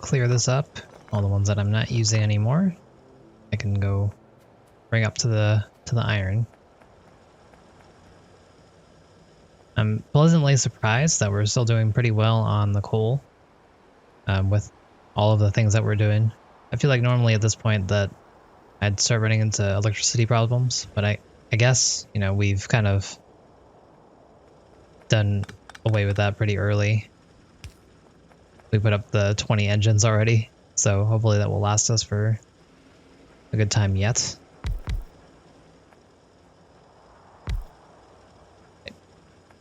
clear this up. All the ones that I'm not using anymore, I can go bring up to the iron. I'm pleasantly surprised that we're still doing pretty well on the coal with all of the things that we're doing. I feel like normally at this point that I'd start running into electricity problems, but I guess, you know, we've kind of done away with that pretty early. We put up the 20 engines already, so hopefully that will last us for a good time yet.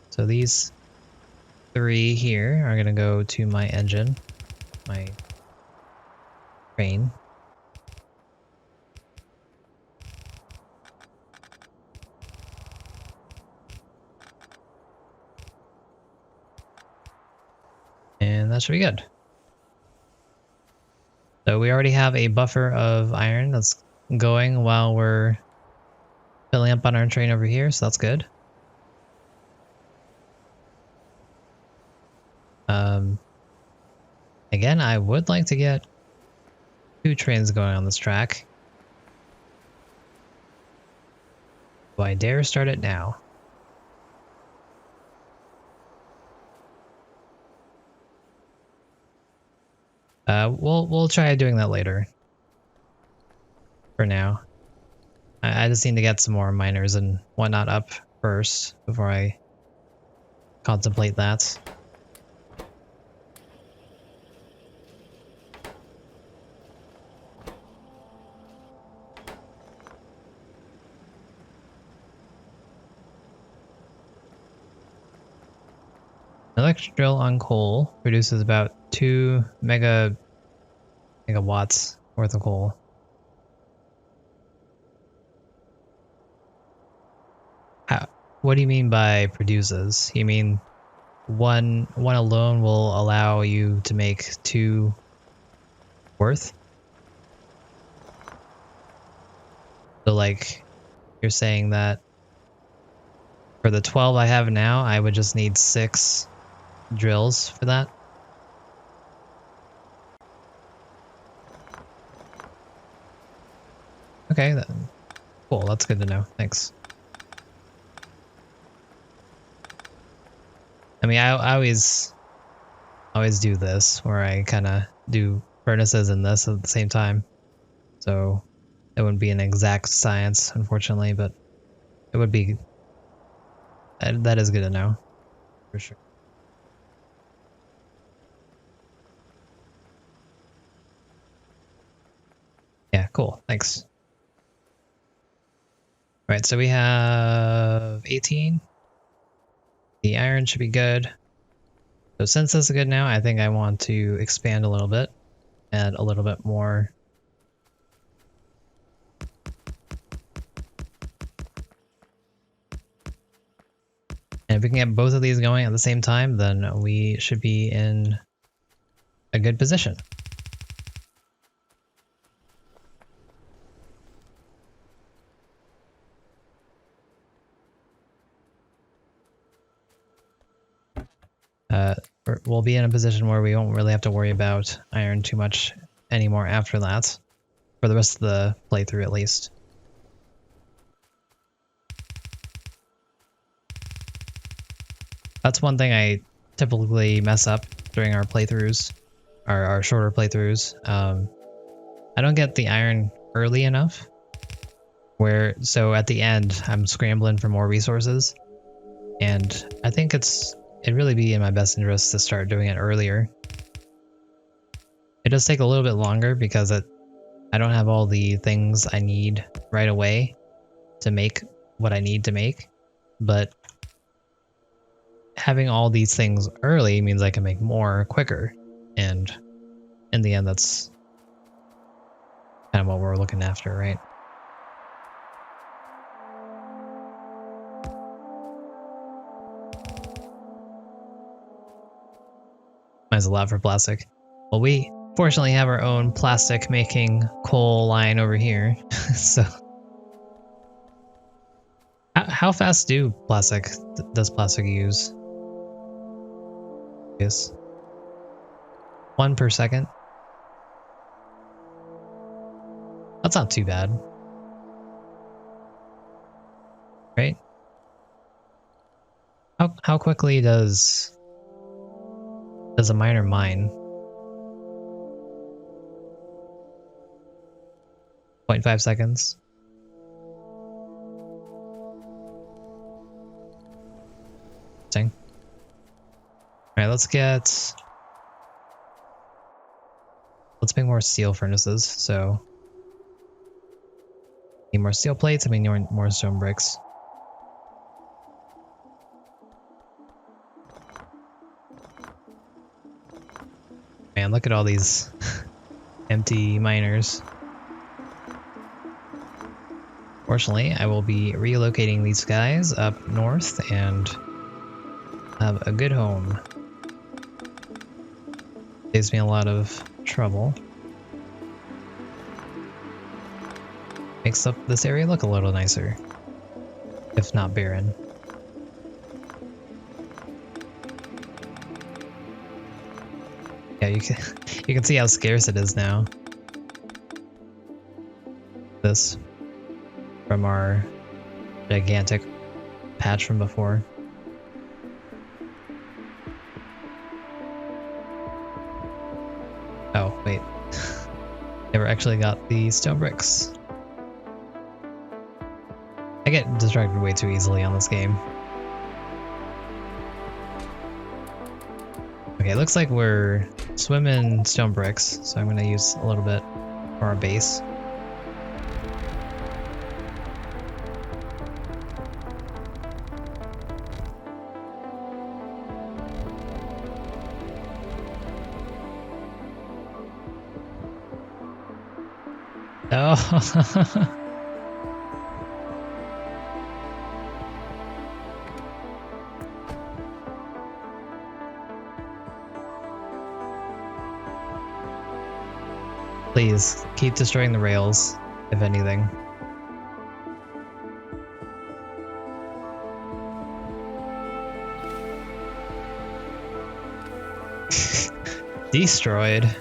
So these 3 here are going to go to my engine, my train. And that should be good. So we already have a buffer of iron that's going while we're filling up on our train over here, so that's good. Again, I would like to get 2 trains going on this track. Do I dare start it now? We'll try doing that later. For now. I just need to get some more miners and whatnot up first before I contemplate that. An electric drill on coal produces about 2 megawatts worth of coal. What do you mean by produces? You mean one alone will allow you to make 2 worth? So like, you're saying that for the 12 I have now, I would just need 6 drills for that? Okay, then. Cool, that's good to know. Thanks. I mean, I always do this, where I kind of do furnaces and this at the same time. So it wouldn't be an exact science, unfortunately, but it would be... That is good to know, for sure. Yeah, cool. Thanks. Right, so we have 18. The iron should be good. So since this is good now, I think I want to expand a little bit, add a little bit more. And if we can get both of these going at the same time, then we should be in a good position. We'll be in a position where we won't really have to worry about iron too much anymore after that, for the rest of the playthrough at least. That's one thing I typically mess up during our playthroughs, our shorter playthroughs. I don't get the iron early enough, so at the end I'm scrambling for more resources, and I think it'd really be in my best interest to start doing it earlier. It does take a little bit longer because I don't have all the things I need right away to make what I need to make, but having all these things early means I can make more quicker, and in the end that's kind of what we're looking after, right? Mine's a lot for plastic. Well, we fortunately have our own plastic making coal line over here. So how fast does plastic use? Yes. 1 per second. That's not too bad. Right? How quickly does a miner mine? 0.5 seconds. Interesting. Alright, let's make more steel furnaces, so need more steel plates, I mean more stone bricks. Man, look at all these empty miners. Fortunately, I will be relocating these guys up north and have a good home. Saves me a lot of trouble. Makes up this area look a little nicer, if not barren. Yeah, you can see how scarce it is now. This from our gigantic patch from before. Oh, wait. Never actually got the stone bricks. I get distracted way too easily on this game. Okay, it looks like we're swimming stone bricks, so I'm gonna use a little bit for our base. Oh. Please, keep destroying the rails, if anything. Destroyed.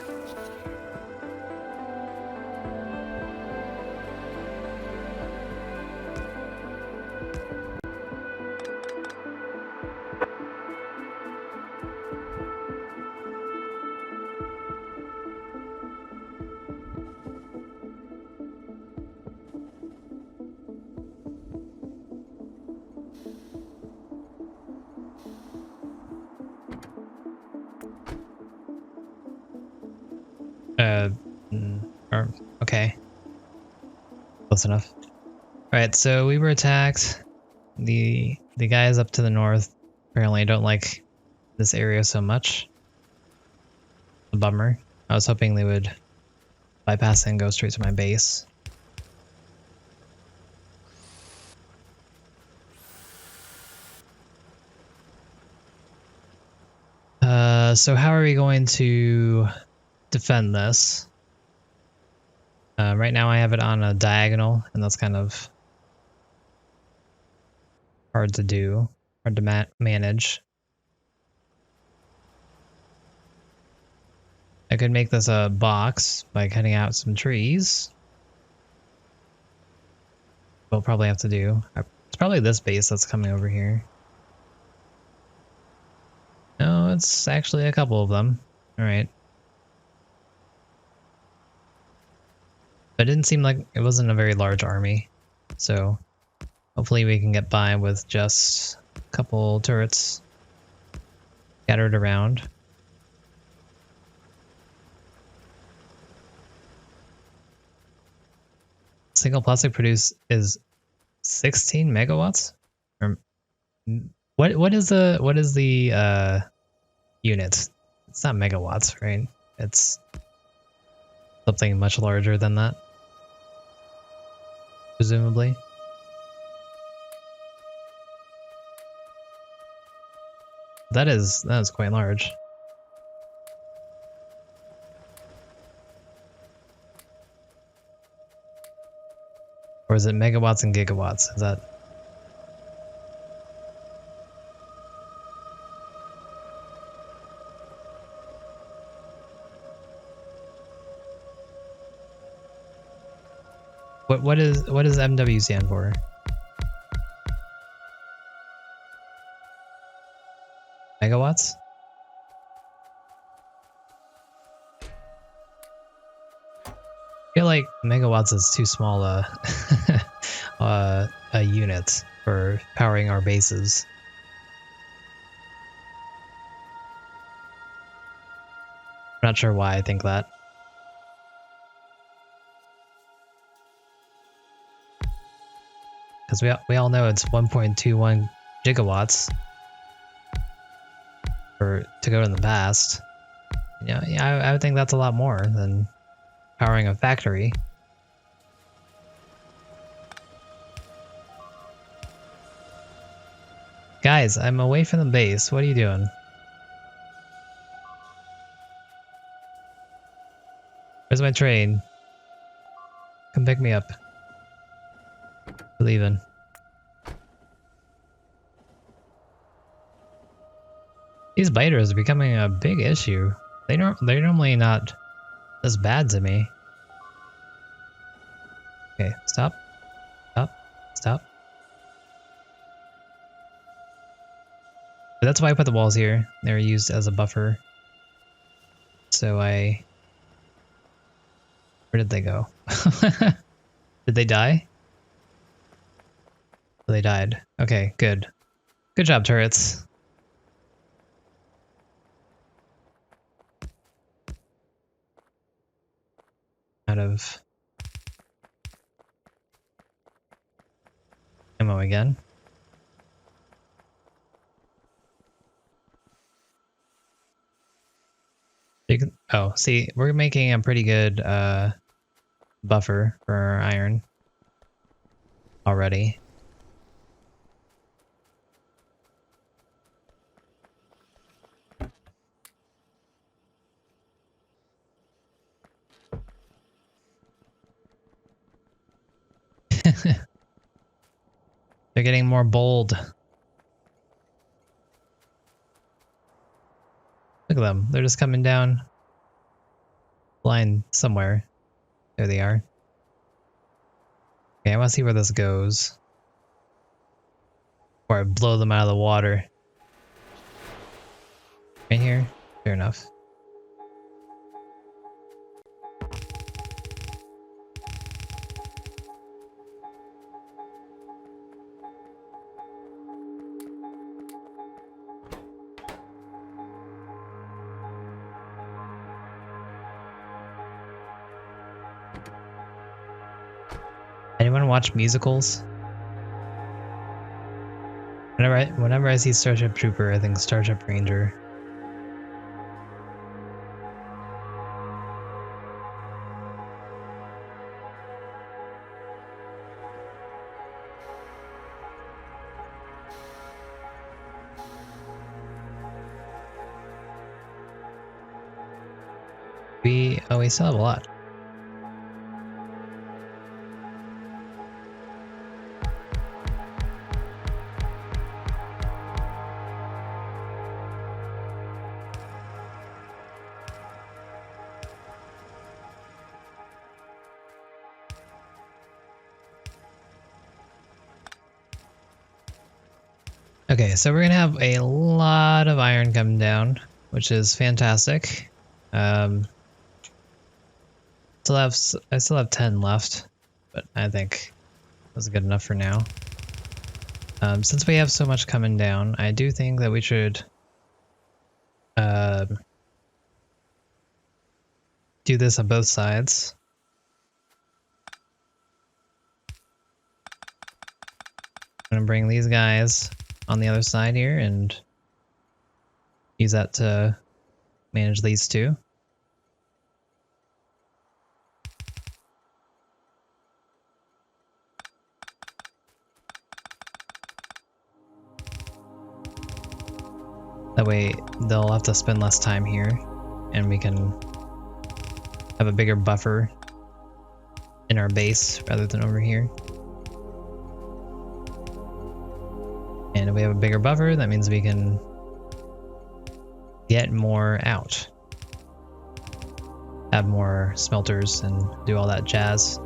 Okay. Close enough. Alright, so we were attacked. The guys up to the north apparently don't like this area so much. A bummer. I was hoping they would bypass it and go straight to my base. So how are we going to defend this? Right now I have it on a diagonal, and that's kind of hard to do, hard to manage. I could make this a box by cutting out some trees. We'll probably have to do. It's probably this base that's coming over here. No, it's actually a couple of them. All right. But it didn't seem like it wasn't a very large army, so hopefully we can get by with just a couple turrets scattered around. Single plastic produce is 16 megawatts? Or what is the unit? It's not megawatts, right? It's something much larger than that, presumably. That is quite large. Or is it megawatts and gigawatts? Is that? What does MW stand for? Megawatts? I feel like megawatts is too small a unit for powering our bases. I'm not sure why I think that. Because we all know it's 1.21 gigawatts to go in the past. Yeah, I would think that's a lot more than powering a factory. Guys, I'm away from the base. What are you doing? Where's my train? Come pick me up. We're leaving. These biters are becoming a big issue. They're normally not this bad to me. Okay, stop. Stop. Stop. But that's why I put the walls here. They were used as a buffer. So where did they go? Did they die? Oh, they died. Okay, good. Good job, turrets. Out of ammo again. Oh, see, we're making a pretty good buffer for our iron already. They're getting more bold. Look at them. They're just coming down line somewhere. There they are. Okay, I want to see where this goes. Or I blow them out of the water. Right here? Fair enough. Anyone watch musicals? Whenever I see Starship Trooper, I think Starship Ranger. We still have a lot. Okay, so we're gonna have a lot of iron coming down, which is fantastic. I still have 10 left, but I think that's good enough for now. Since we have so much coming down, I do think that we should do this on both sides. I'm gonna bring these guys on the other side here and use that to manage these two. That way they'll have to spend less time here and we can have a bigger buffer in our base rather than over here. And if we have a bigger buffer, that means we can get more out. Have more smelters and do all that jazz.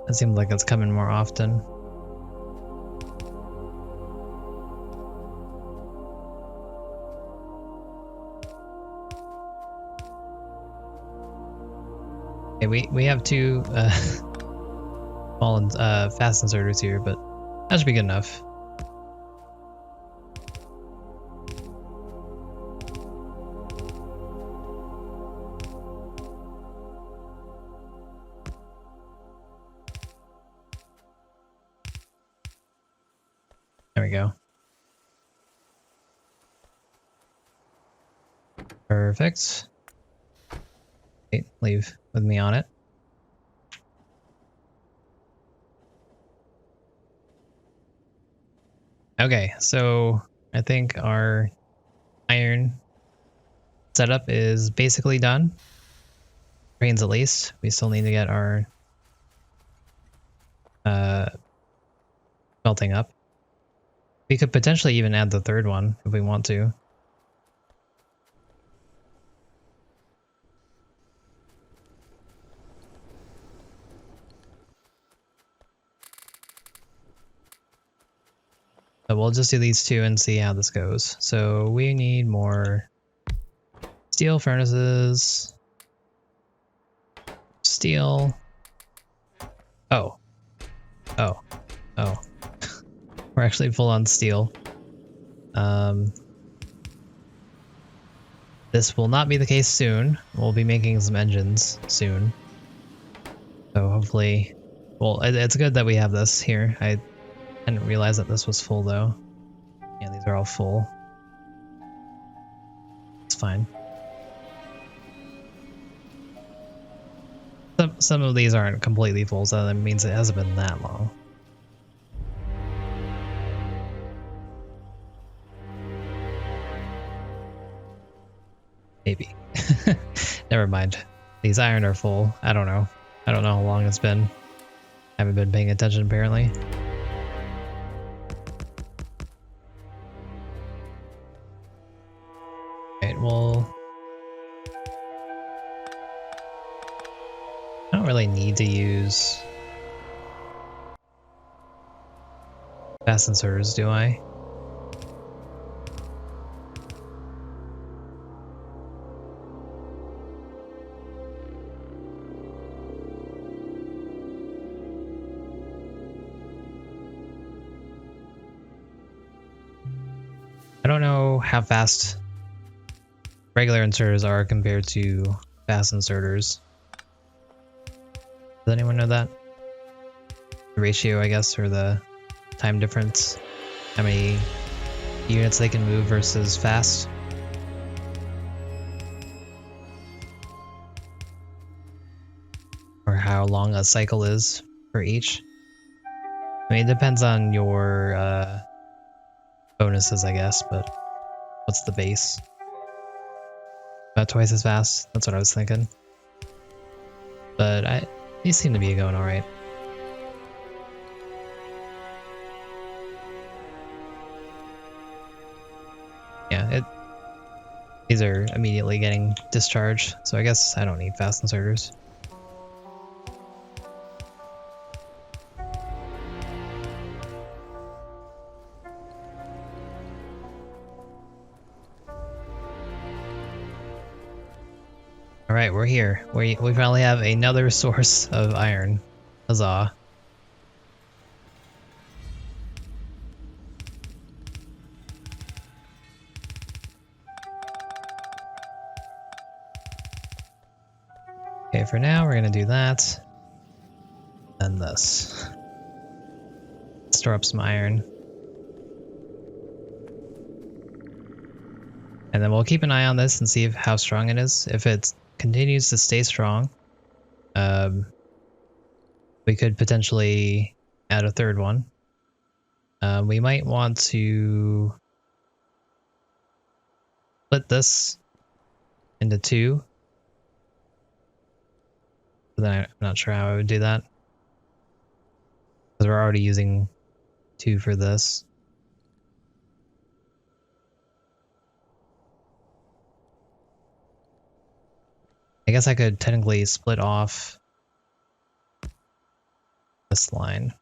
It seems like it's coming more often. Okay, we have two small and fast inserters here, but that should be good enough. There we go. Perfect. Okay, leave with me on it. Okay, so I think our iron setup is basically done. Trains at least. We still need to get our smelting up. We could potentially even add the third one if we want to. But we'll just do these two and see how this goes. So we need more steel furnaces. Steel. Oh. Oh. Oh. We're actually full on steel. This will not be the case soon. We'll be making some engines soon. So hopefully... Well, it's good that we have this here. I didn't realize that this was full though. Yeah, these are all full. It's fine. Some of these aren't completely full, so that means it hasn't been that long. Maybe. Never mind. These iron are full. I don't know. I don't know how long it's been. I haven't been paying attention apparently. Right, well... I don't really need to use fast inserters, do I? I don't know how fast regular inserters are compared to fast inserters. Does anyone know that? The ratio, I guess, or the time difference? How many units they can move versus fast? Or how long a cycle is for each? I mean, it depends on your bonuses, I guess, but what's the base? About twice as fast? That's what I was thinking. But these seem to be going alright. Yeah, these are immediately getting discharged, so I guess I don't need fast inserters. Alright, we're here. We finally have another source of iron. Huzzah. Okay, for now we're gonna do that. And this. Store up some iron. And then we'll keep an eye on this and see how strong it is. If it continues to stay strong, we could potentially add a third one. We might want to split this into two. But then I'm not sure how I would do that. Because we're already using two for this. I guess I could technically split off this line.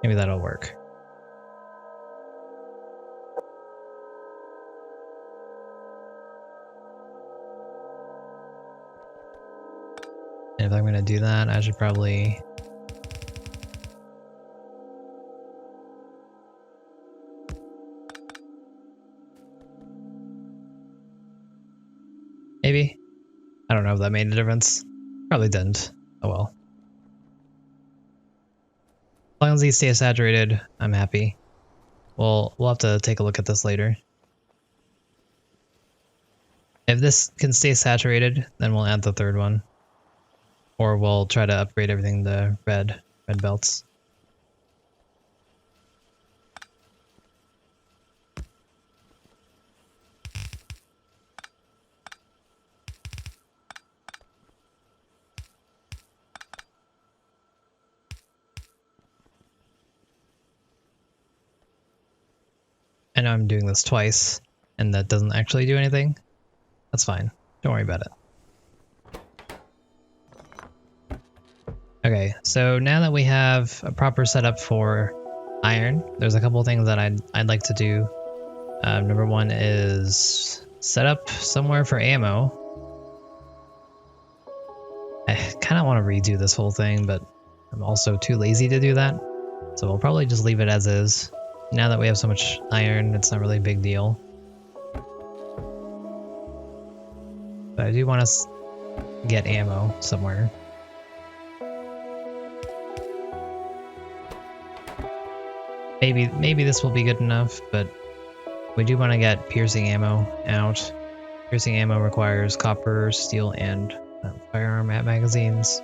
Maybe that'll work. And if I'm going to do that, I should probably... Maybe? I don't know if that made a difference. Probably didn't. Oh well. As long as these stay saturated, I'm happy. We'll have to take a look at this later. If this can stay saturated, then we'll add the third one. Or we'll try to upgrade everything to red belts. I know I'm doing this twice, and that doesn't actually do anything. That's fine. Don't worry about it. Okay, so now that we have a proper setup for iron, there's a couple things that I'd like to do. Number one is set up somewhere for ammo. I kind of want to redo this whole thing, but I'm also too lazy to do that. So we'll probably just leave it as is. Now that we have so much iron, it's not really a big deal. But I do want to get ammo somewhere. Maybe this will be good enough, but we do want to get piercing ammo out. Piercing ammo requires copper, steel, and firearm magazines.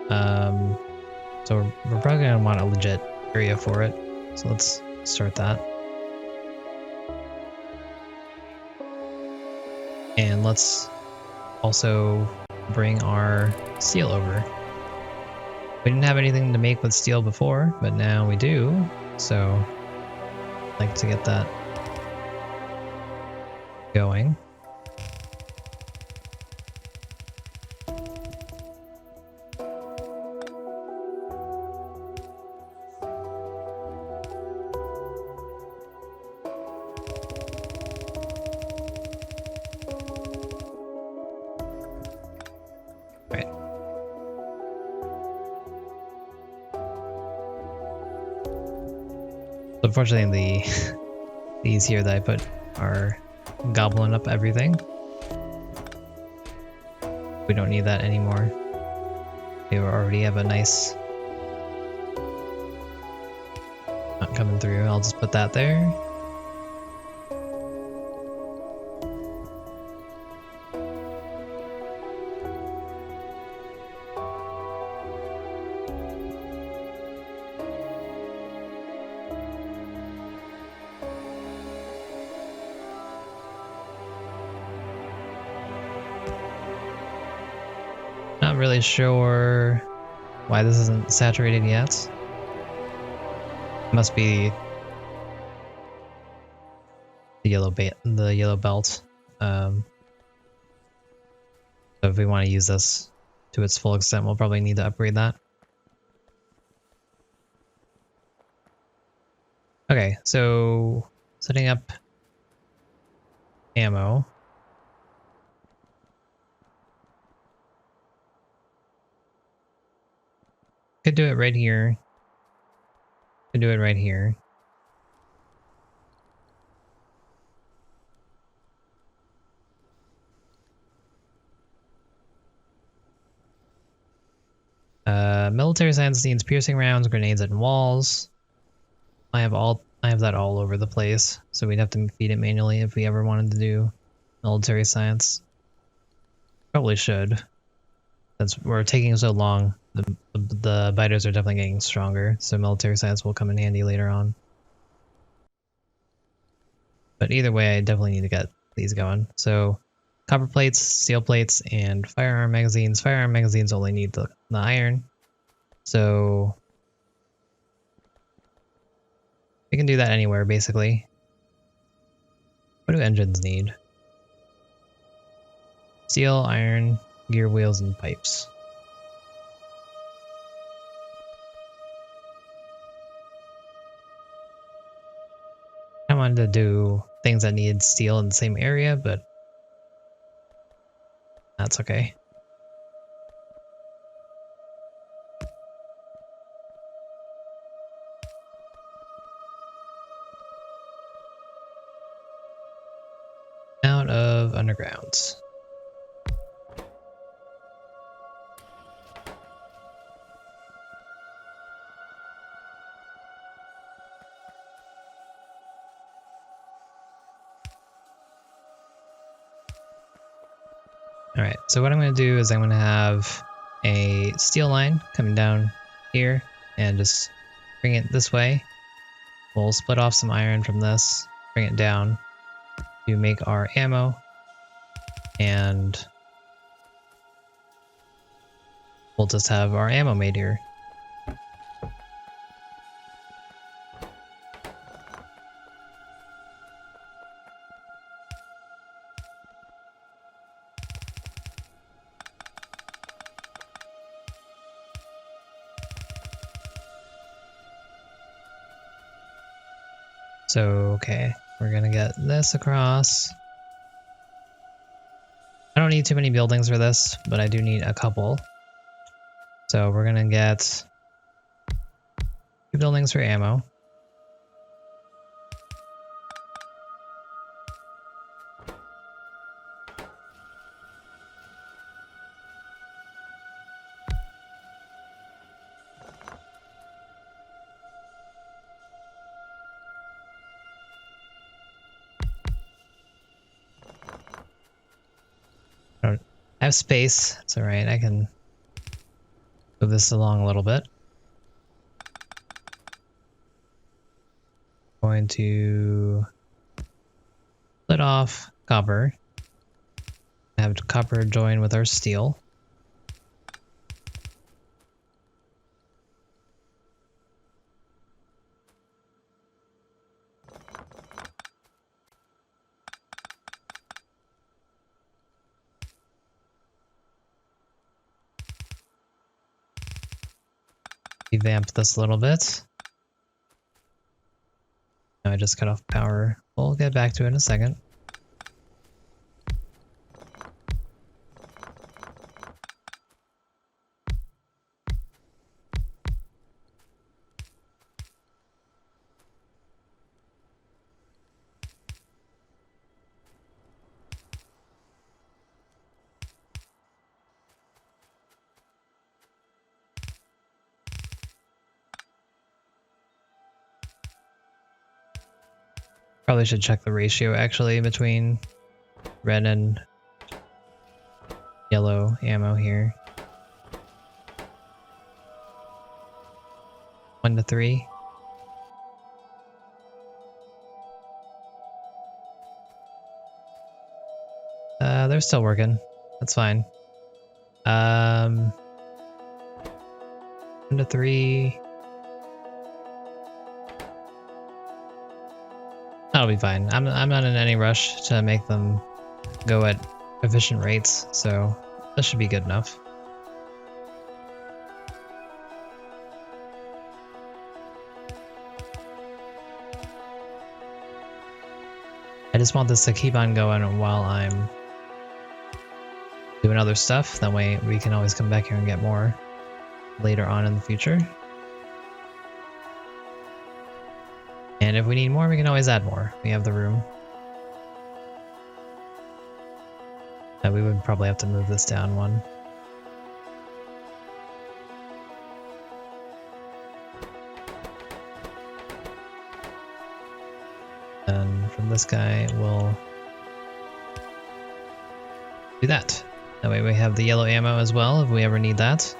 So we're probably going to want a legit area for it. So let's start that. And let's also bring our steel over. We didn't have anything to make with steel before, but now we do. So I'd like to get that going. Unfortunately, these here that I put are gobbling up everything. We don't need that anymore. We already have a nice... Not coming through. I'll just put that there. Really sure why this isn't saturated yet. Must be the yellow belt. So if we want to use this to its full extent, we'll probably need to upgrade that. Okay, so setting up ammo. Could do it right here. Could do it right here. Military science needs piercing rounds, grenades, and walls. I have that all over the place, so we'd have to feed it manually if we ever wanted to do military science. Probably should. Since we're taking so long, the biters are definitely getting stronger, so military science will come in handy later on. But either way, I definitely need to get these going. So copper plates, steel plates, and firearm magazines. Firearm magazines only need the iron. So we can do that anywhere, basically. What do engines need? Steel, iron, gear wheels, and pipes. I wanted to do things that needed steel in the same area, but that's okay. Out of undergrounds. Alright, so what I'm going to do is I'm going to have a steel line coming down here and just bring it this way. We'll split off some iron from this, bring it down to make our ammo, and we'll just have our ammo made here. So, okay, we're gonna get this across. I don't need too many buildings for this, but I do need a couple. So we're gonna get 2 buildings for ammo. I have space, it's alright, I can move this along a little bit. Going to split off copper. Have copper join with our steel. Revamp this a little bit. Now I just cut off power. We'll get back to it in a second. Probably should check the ratio actually between red and yellow ammo here. 1-3. They're still working. That's fine. 1-3. That'll be fine. I'm not in any rush to make them go at efficient rates, so that should be good enough. I just want this to keep on going while I'm doing other stuff. That way we can always come back here and get more later on in the future. And if we need more, we can always add more. We have the room. We would probably have to move this down one. And from this guy, we'll do that. That way we have the yellow ammo as well if we ever need that.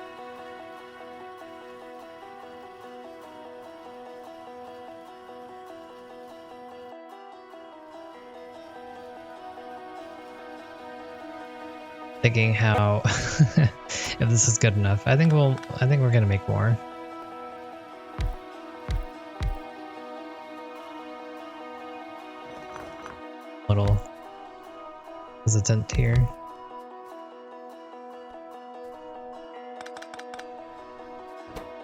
Thinking how if this is good enough. I think we're gonna make more. Little hesitant here.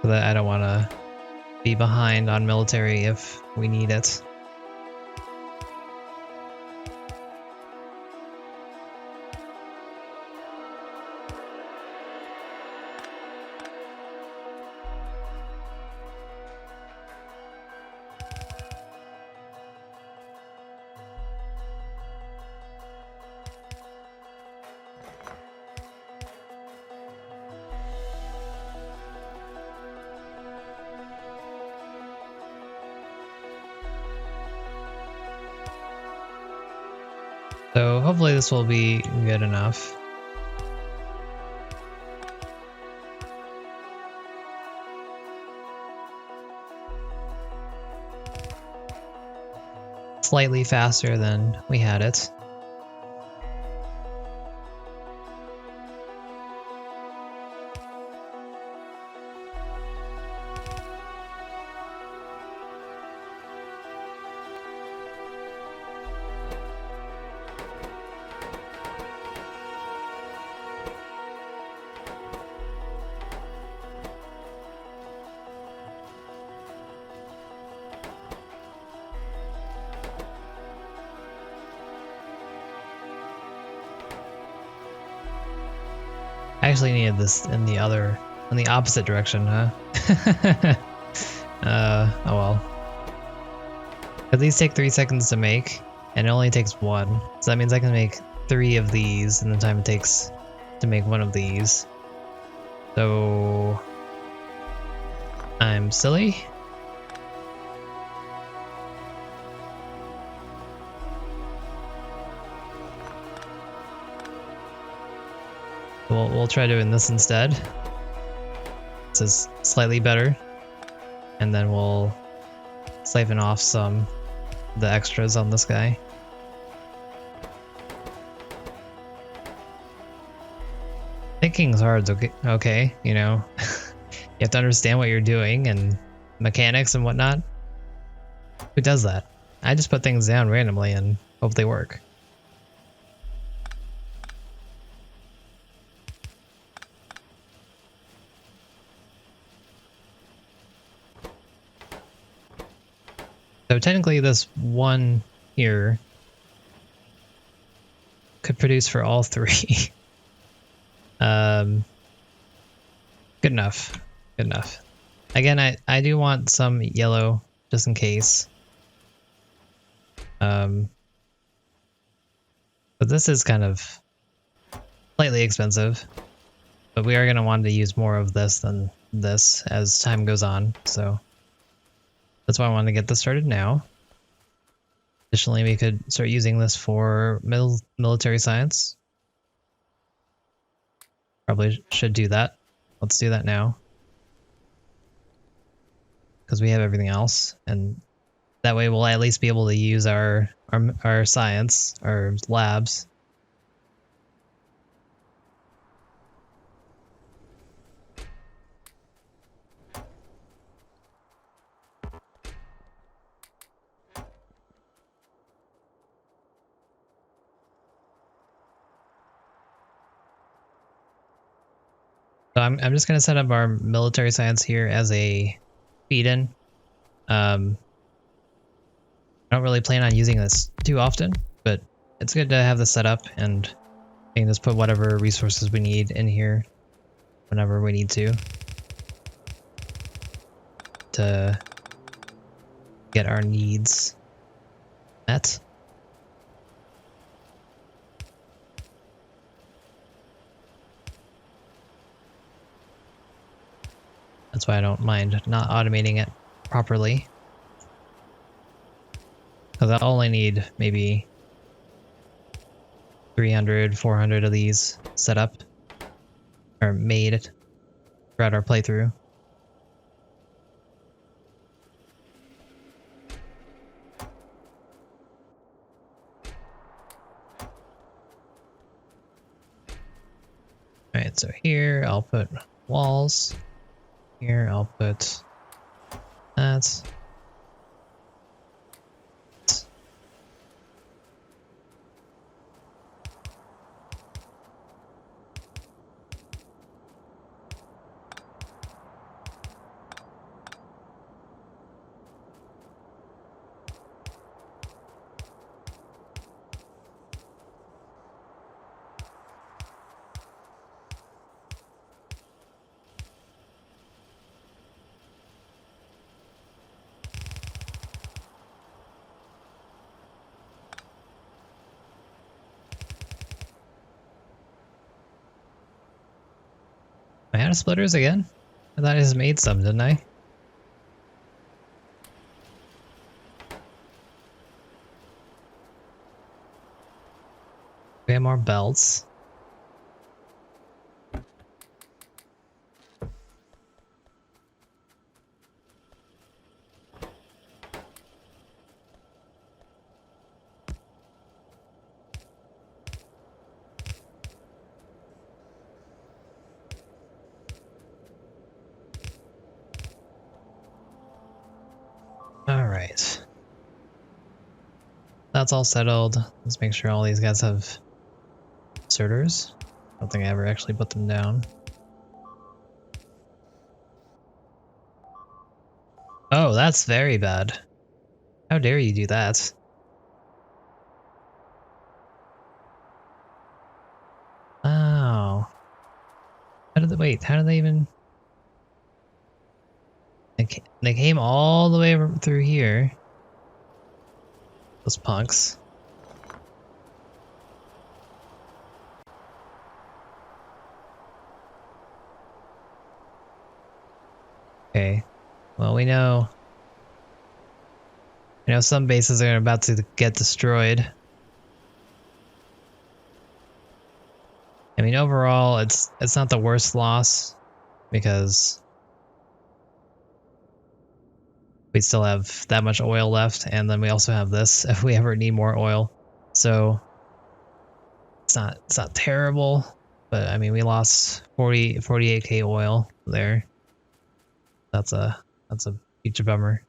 So that I don't want to be behind on military if we need it. So hopefully this will be good enough. Slightly faster than we had it. I actually needed this in the opposite direction, huh? Oh well. But these take 3 seconds to make, and it only takes 1. So that means I can make 3 of these in the time it takes to make 1 of these. So I'm silly. We'll try doing this instead. This is slightly better. And then we'll siphon off some of the extras on this guy. Thinking's hard, okay, you know. You have to understand what you're doing and mechanics and whatnot. Who does that? I just put things down randomly and hope they work. So technically this one here could produce for all 3. Good enough. Good enough. Again, I do want some yellow just in case. But this is kind of slightly expensive. But we are going to want to use more of this than this as time goes on, so that's why I wanted to get this started now. Additionally, we could start using this for military science. Probably should do that. Let's do that now. Because we have everything else, and that way we'll at least be able to use our science, our labs. So I'm just going to set up our military science here as a feed-in. I don't really plan on using this too often, but it's good to have this set up, and we can just put whatever resources we need in here whenever we need to get our needs met. That's why I don't mind not automating it properly. Because I'll only need maybe 300, 400 of these. set up or made throughout our playthrough. Alright, so here I'll put walls. Here I'll put that. I had splitters again? I thought I just made some, didn't I? We have more belts. Alright. That's all settled. Let's make sure all these guys have inserters. I don't think I ever actually put them down. Oh, that's very bad. How dare you do that? Oh. How did they, wait, how did they even... They came all the way through here. Those punks. Okay. Well, we know some bases are about to get destroyed. I mean, overall, it's not the worst loss because we still have that much oil left, and then we also have this if we ever need more oil. So it's not terrible, but I mean, we lost 48k oil there. That's a huge bummer.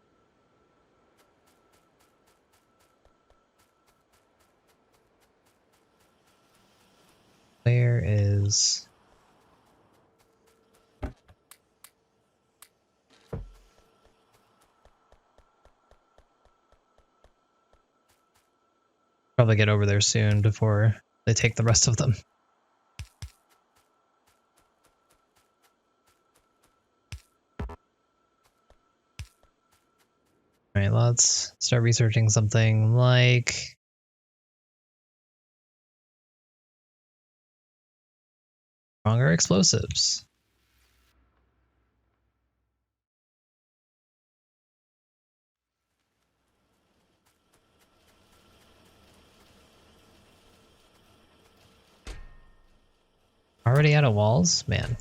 Where is... Probably get over there soon before they take the rest of them. Alright, let's start researching something like... stronger explosives. Already out of walls? Man.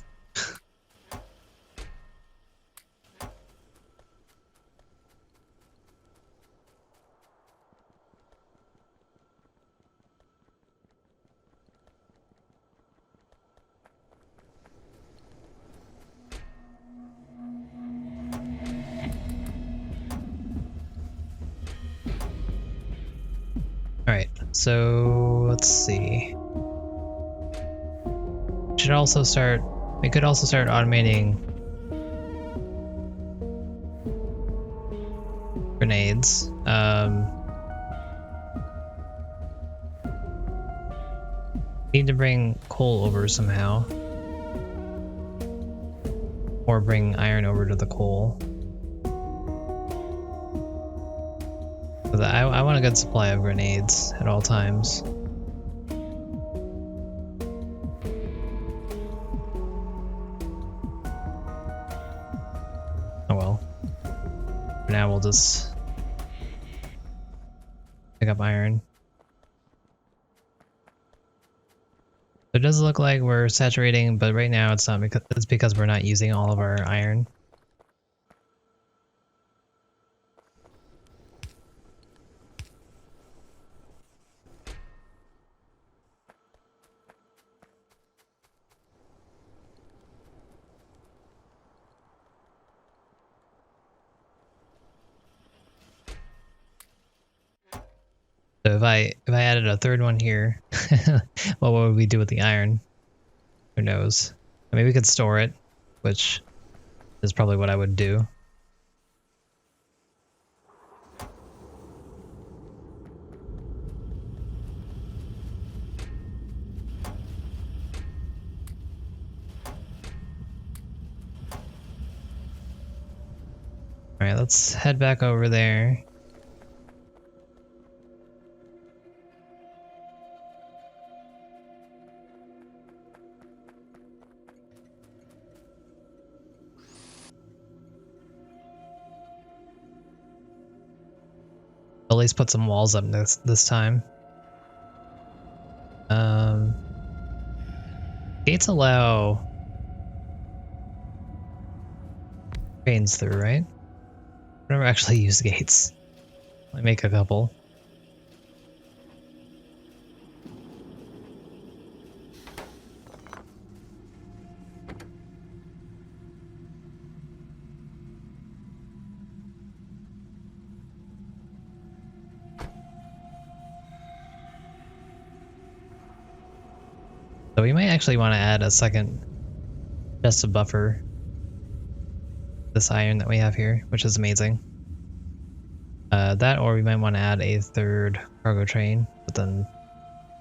Alright, so let's see. We could also start automating grenades. Need to bring coal over somehow. Or bring iron over to the coal. I want a good supply of grenades at all times. Oh well. For now we'll just pick up iron. It does look like we're saturating, but right now it's not because it's because we're not using all of our iron. So if I added a third one here, well, what would we do with the iron? Who knows? Maybe we could store it, which is probably what I would do. Alright, let's head back over there. At least put some walls up this time. Gates allow trains through, right? I've never actually used gates. Let me make a couple. So we might actually want to add a second chest of buffer. This iron that we have here, which is amazing. That, or we might want to add a third cargo train, but then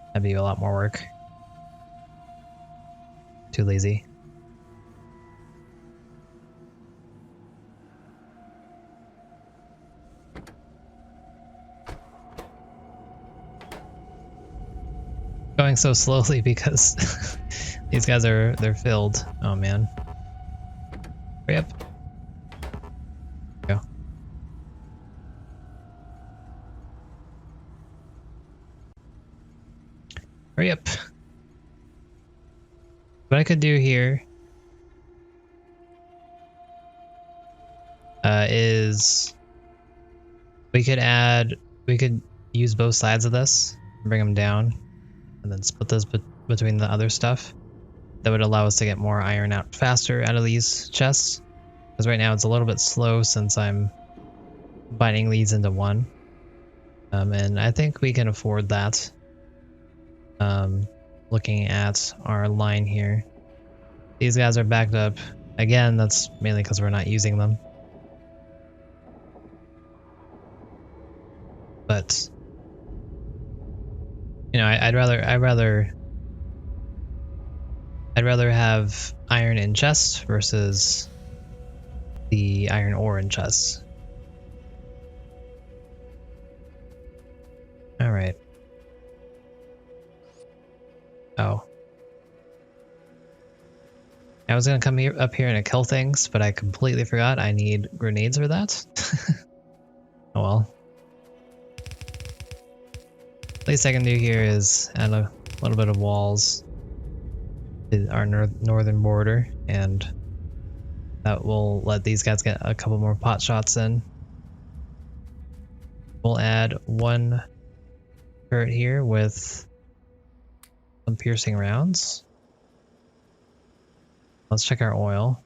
that'd be a lot more work. Too lazy. Going so slowly because these guys they're filled. Oh man. Hurry up. Go. Hurry up. What I could do here is we could use both sides of this and bring them down and then split this between the other stuff. That would allow us to get more iron out faster out of these chests. Because right now it's a little bit slow since I'm combining these into one. And I think we can afford that. Looking at our line here. These guys are backed up. Again, that's mainly because we're not using them. But you know, I'd rather have iron in chests versus the iron ore in chests. All right. Oh. I was gonna come up here and kill things, but I completely forgot I need grenades for that. Oh well. Least I can do here is add a little bit of walls to our northern border, and that will let these guys get a couple more pot shots in. We'll add one turret here with some piercing rounds. Let's check our oil.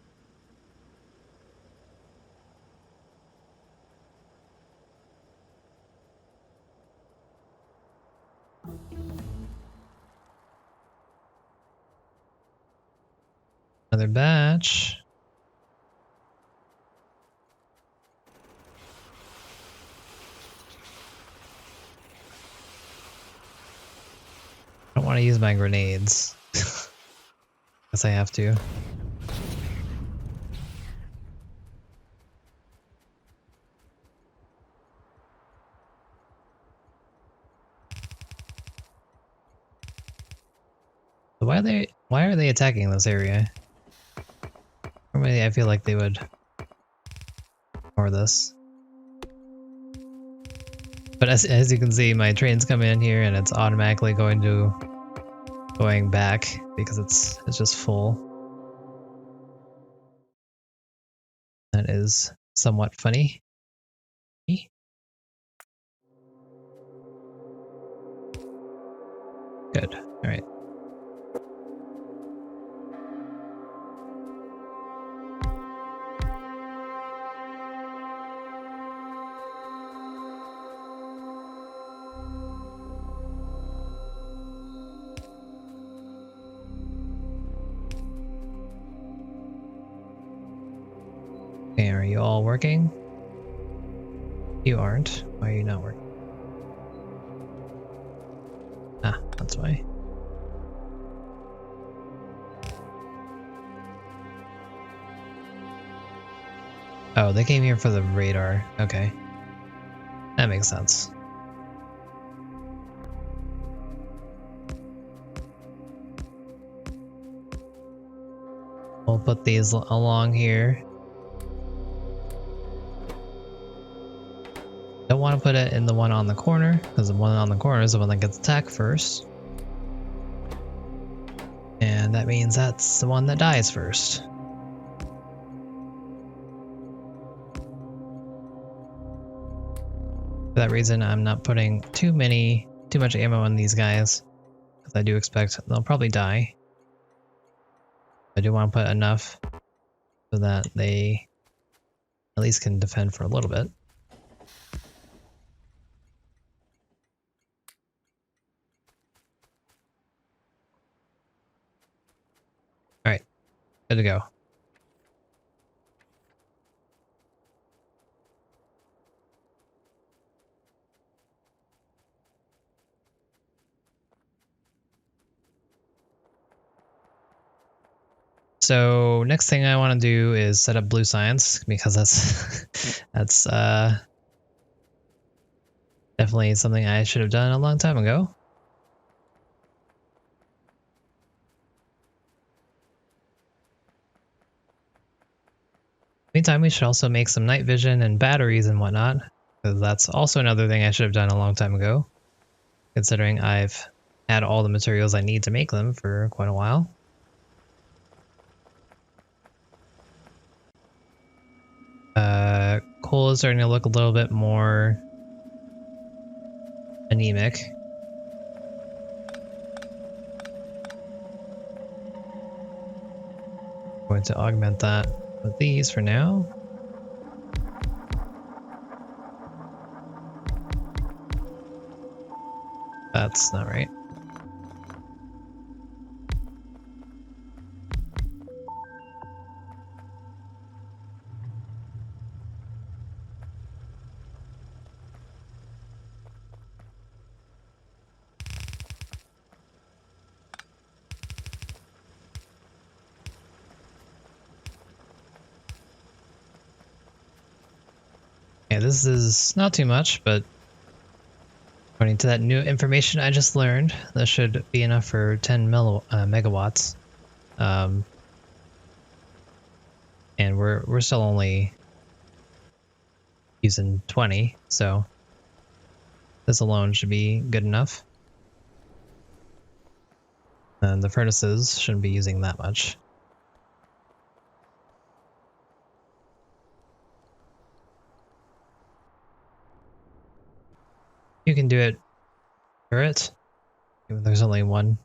Another batch. I don't want to use my grenades. Guess I have to. Why are they attacking this area? Normally I feel like they would ignore this. But as you can see, my trains come in here and it's automatically going to going back because it's just full. That is somewhat funny. Good. All right. Okay, are you all working? You aren't. Why are you not working? Ah, that's why. Oh, they came here for the radar. Okay. That makes sense. We'll put these along here. Don't want to put it in the one on the corner, because the one on the corner is the one that gets attacked first. And that means that's the one that dies first. For that reason, I'm not putting too much ammo on these guys, because I do expect they'll probably die. I do want to put enough so that they at least can defend for a little bit. Alright, good to go. So next thing I want to do is set up blue science, because that's definitely something I should have done a long time ago. Meantime, we should also make some night vision and batteries and whatnot, because that's also another thing I should have done a long time ago, considering I've had all the materials I need to make them for quite a while. Coal is starting to look a little bit more anemic. I'm going to augment that with these for now. That's not right. Yeah, this is not too much, but according to that new information I just learned, this should be enough for 10 megawatts. And we're still only using 20, so this alone should be good enough. And the furnaces shouldn't be using that much. You can do it for it. There's only one.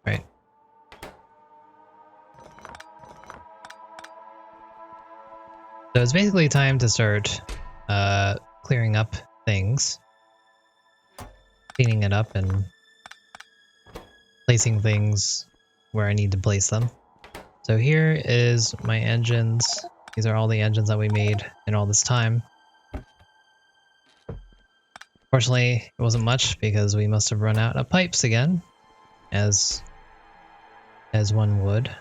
Right. So it's basically time to start clearing up things. Cleaning it up and placing things where I need to place them. So here is my engines. These are all the engines that we made in all this time. Fortunately, it wasn't much because we must have run out of pipes again, as one would.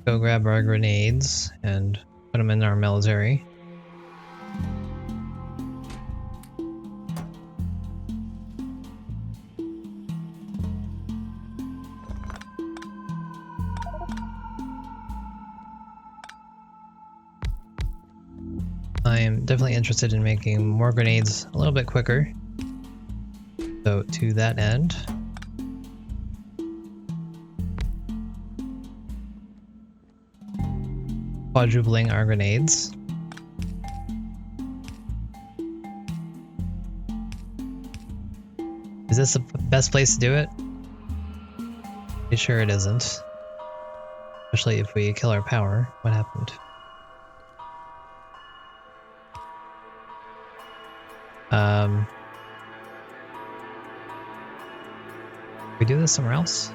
Go grab our grenades and put them in our military. I'm definitely interested in making more grenades a little bit quicker. So to that end, quadrupling our grenades. Is this the best place to do it? Pretty sure it isn't. Especially if we kill our power. What happened? We do this somewhere else?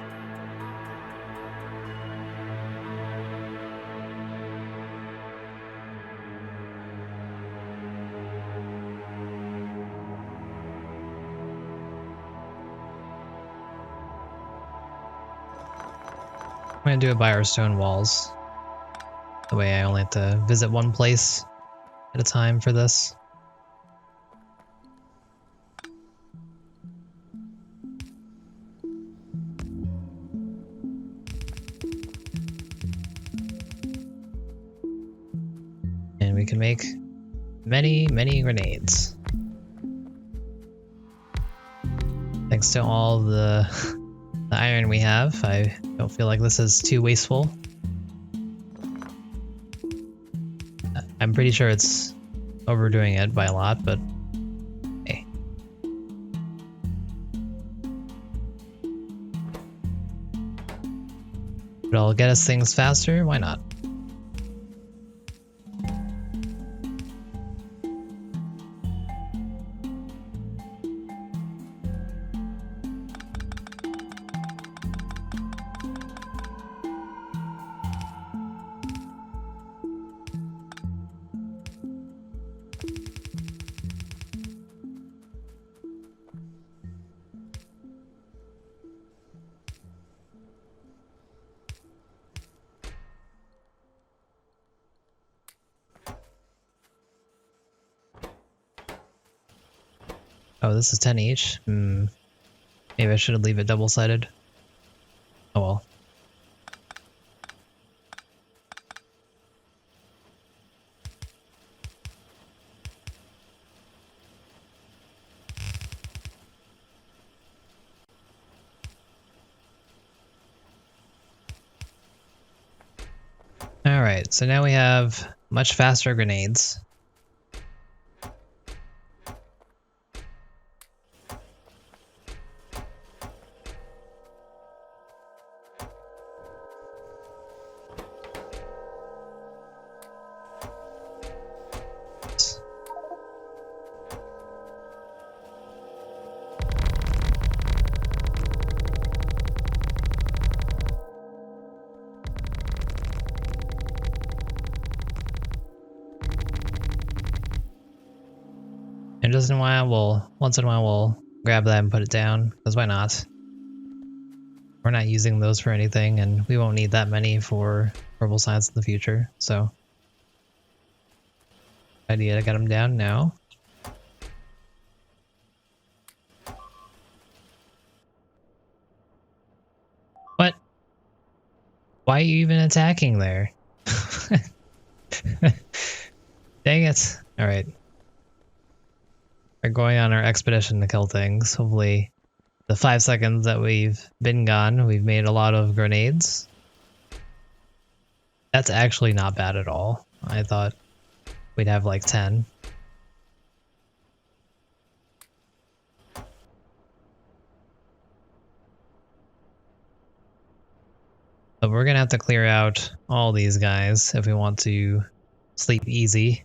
I'm gonna do it by our stone walls. That way I only have to visit one place at a time for this. And we can make many, many grenades. Thanks to all the iron we have, I don't feel like this is too wasteful. I'm pretty sure it's overdoing it by a lot, but hey. It'll get us things faster, why not? Oh, this is 10 each? Maybe I should leave it double-sided. Oh well. Alright, so now we have much faster grenades. And just once in a while we'll grab that and put it down, because why not? We're not using those for anything, and we won't need that many for purple science in the future, so. Idea to get them down now. What? Why are you even attacking there? Dang it. Alright. We're going on our expedition to kill things. Hopefully, the 5 seconds that we've been gone, we've made a lot of grenades. That's actually not bad at all. I thought we'd have like 10. But we're gonna have to clear out all these guys if we want to sleep easy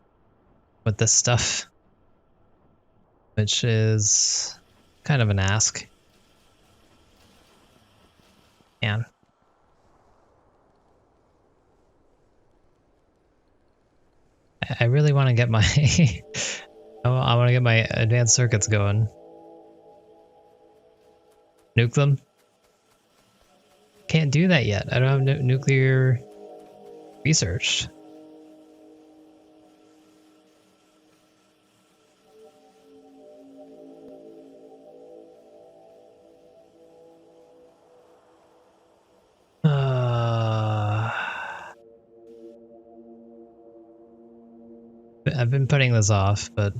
with this stuff. Which is kind of an ask. Man. I really want to get my I want to get my advanced circuits going. Nuke them? Can't do that yet. I don't have nuclear research. I've been putting this off, but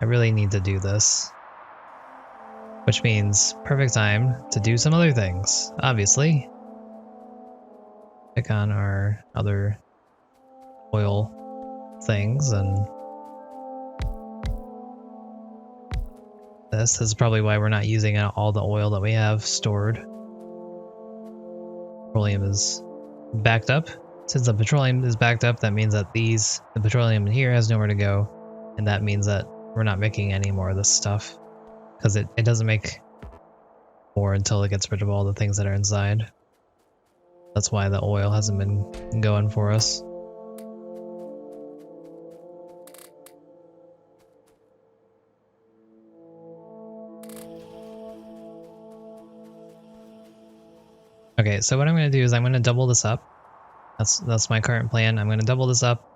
I really need to do this. Which means perfect time to do some other things, obviously. Pick on our other oil things, and this is probably why we're not using all the oil that we have stored. Petroleum is backed up. Since the petroleum is backed up, that means that the petroleum in here has nowhere to go, and that means that we're not making any more of this stuff, because it doesn't make more until it gets rid of all the things that are inside. That's why the oil hasn't been going for us. Okay, so what I'm going to do is I'm going to double this up. That's my current plan. I'm going to double this up,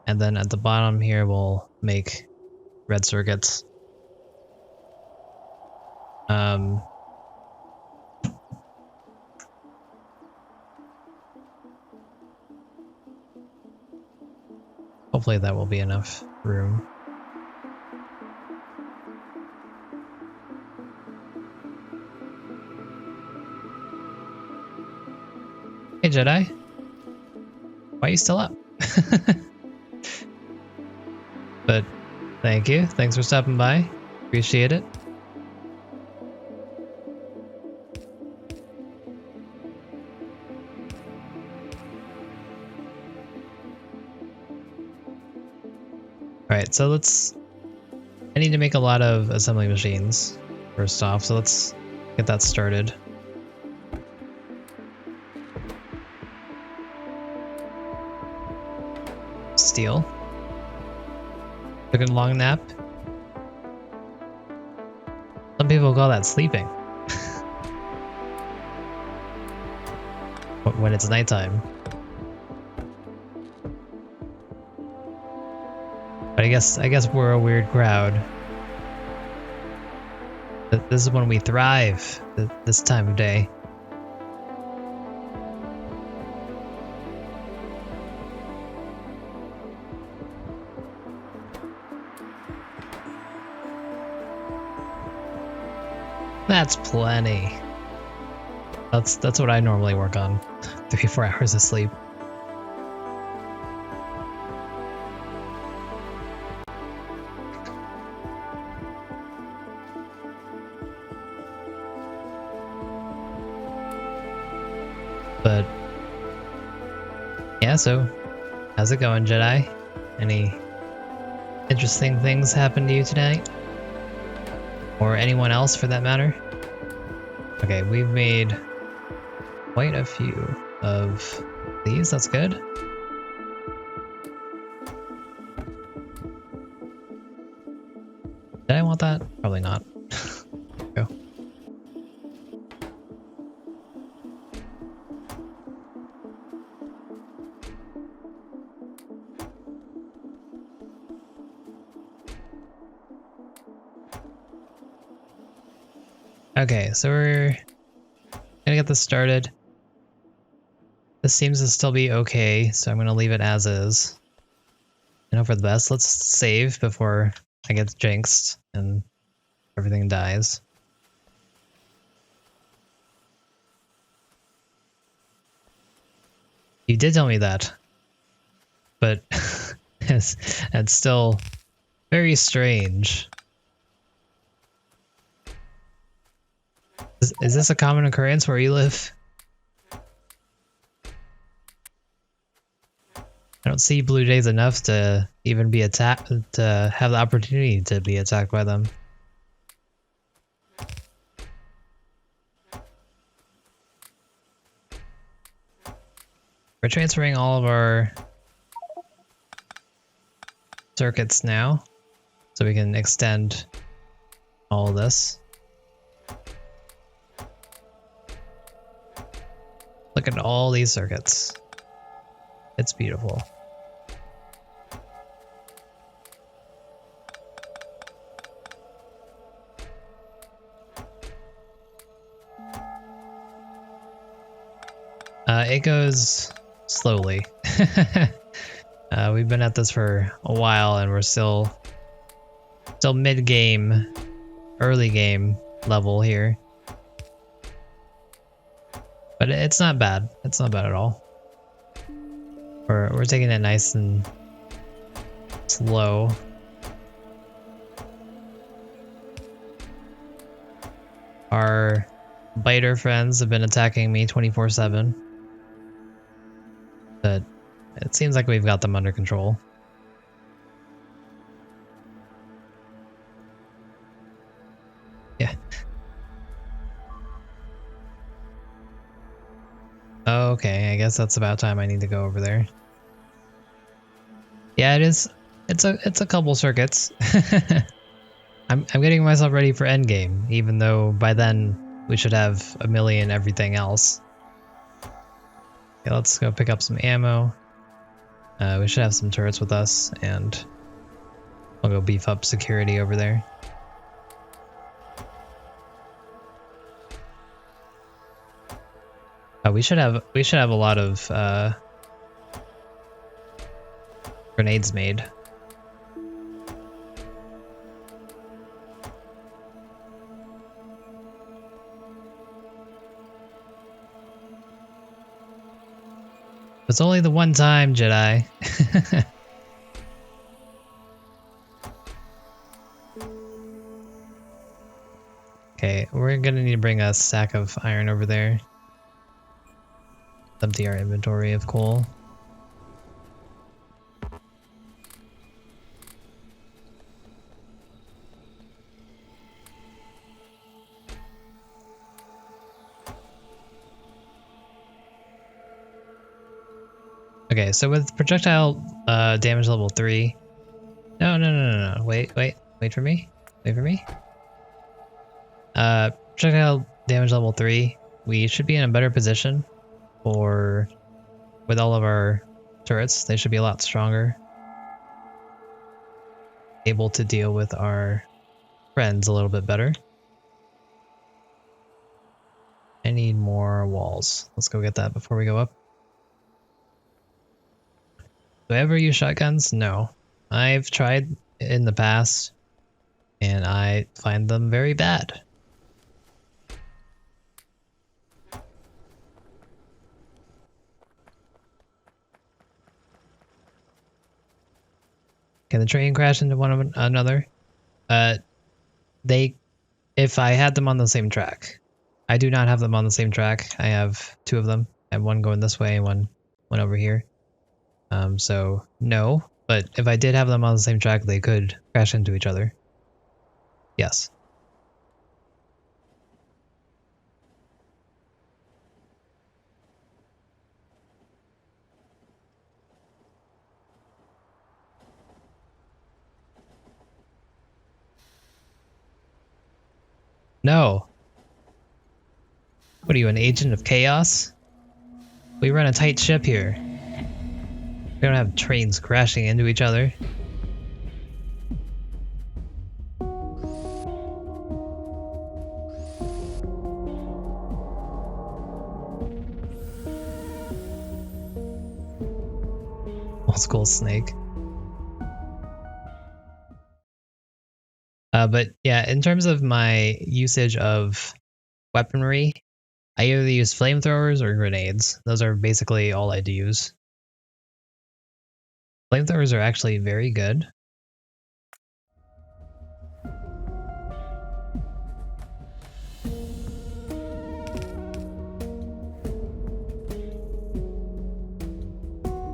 and then at the bottom here we'll make red circuits. Hopefully that will be enough room. Hey Jedi, why are you still up? But thank you. Thanks for stopping by. Appreciate it. Alright, so I need to make a lot of assembly machines first off, so let's get that started. Steel. Took a long nap. Some people call that sleeping. When it's nighttime. But I guess we're a weird crowd. This is when we thrive, this time of day. That's plenty. That's what I normally work on. 3-4 hours of sleep. But yeah, so how's it going, Jedi? Any interesting things happen to you tonight? Or anyone else for that matter? Okay, we've made quite a few of these, that's good. Did I want that? Probably not. Go. Okay, so we're gonna get this started. This seems to still be okay, so I'm gonna leave it as is. And hope for the best. Let's save before I get jinxed and everything dies. You did tell me that, but it's still very strange. Is this a common occurrence where you live? I don't see blue jays enough to even be attacked, to have the opportunity to be attacked by them. We're transferring all of our circuits now, so we can extend all of this. Look at all these circuits. It's beautiful. It goes slowly. We've been at this for a while and we're still mid-game, early game level here. But it's not bad. It's not bad at all. We're taking it nice and slow. Our biter friends have been attacking me 24/7. But it seems like we've got them under control. Yeah. Okay, I guess that's about time I need to go over there. Yeah, it is. It's a couple circuits. I'm getting myself ready for endgame, even though by then we should have a million everything else. Okay, let's go pick up some ammo. We should have some turrets with us, and I'll go beef up security over there. We should have a lot of grenades made. It's only the one time, Jedi. Okay, we're gonna need to bring a sack of iron over there. Empty our inventory of coal. Okay, so with projectile damage level 3. No. Wait for me. Wait for me. Projectile damage level 3, we should be in a better position with all of our turrets. They should be a lot stronger. Able to deal with our friends a little bit better. I need more walls. Let's go get that before we go up. Do I ever use shotguns? No. I've tried in the past, and I find them very bad. Can the train crash into one another? If I had them on the same track. I do not have them on the same track. I have two of them. I have one going this way and one over here. So no, but if I did have them on the same track, they could crash into each other. Yes. No. What are you, an agent of chaos? We run a tight ship here. We don't have trains crashing into each other. Old school snake. But yeah, in terms of my usage of weaponry, I either use flamethrowers or grenades. Those are basically all I do use. Flamethrowers are actually very good.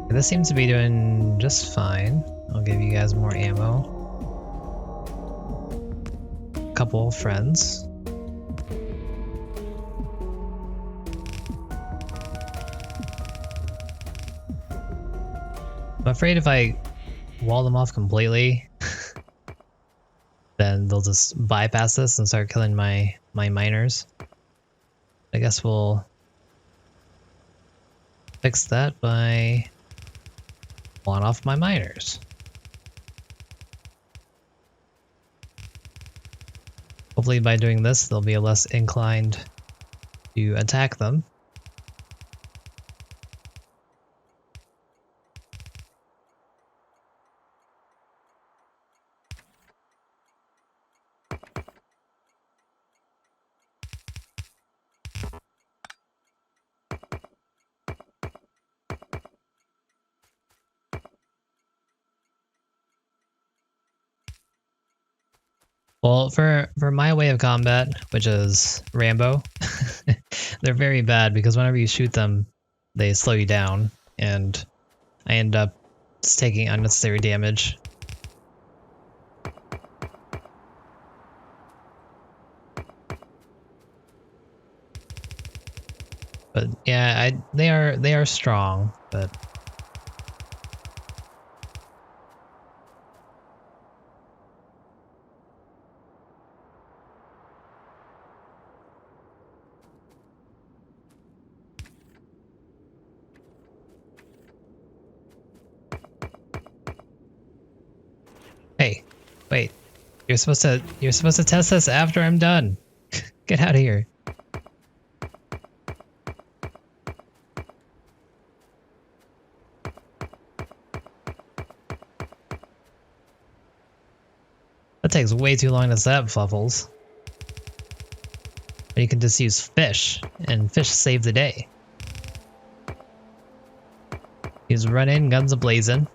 This seems to be doing just fine. I'll give you guys more ammo. Couple of friends. I'm afraid if I wall them off completely, then they'll just bypass this and start killing my miners. I guess we'll fix that by walling off my miners. Hopefully by doing this, they'll be less inclined to attack them. Well, for my way of combat, which is Rambo, they're very bad because whenever you shoot them, they slow you down, and I end up just taking unnecessary damage. But yeah, they are strong, but hey, wait. You're supposed to test this after I'm done. Get out of here. That takes way too long to set up, Fluffles. But you can just use fish, and fish save the day. You just run in, guns a-blazing.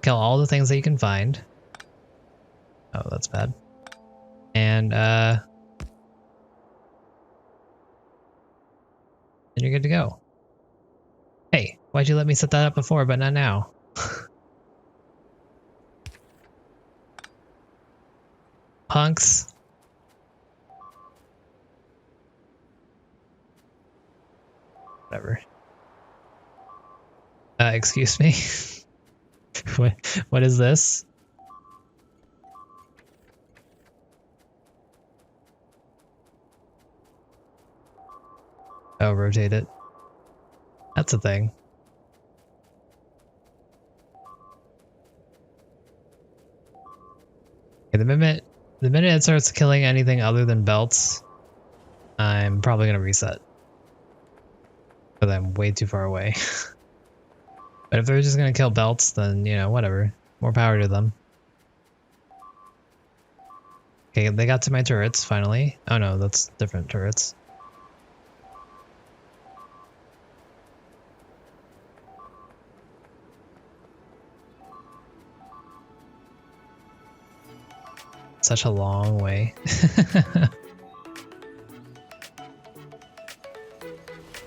Kill all the things that you can find. Oh, that's bad. And, then you're good to go. Hey, why'd you let me set that up before, but not now? Punks. Whatever. Excuse me? What is this? Oh, rotate it. That's a thing. Okay, the minute it starts killing anything other than belts, I'm probably gonna reset. Because I'm way too far away. But if they're just gonna kill belts, then, you know, whatever. More power to them. Okay, they got to my turrets, finally. Oh no, that's different turrets. Such a long way.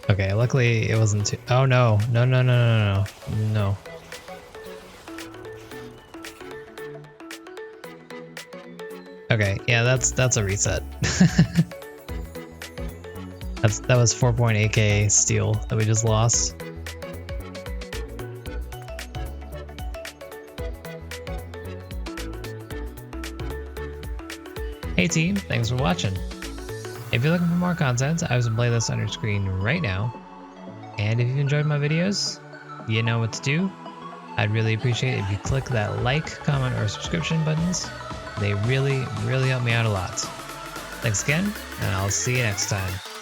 Okay, luckily it wasn't too— oh no, no, no, no, no, no, no. Okay, yeah, that's a reset. That was 4.8k steel that we just lost. Hey team, thanks for watching. If you're looking for more content, I have some playlists on your screen right now. And if you've enjoyed my videos, you know what to do. I'd really appreciate it if you click that like, comment, or subscription buttons. They really, really help me out a lot. Thanks again, and I'll see you next time.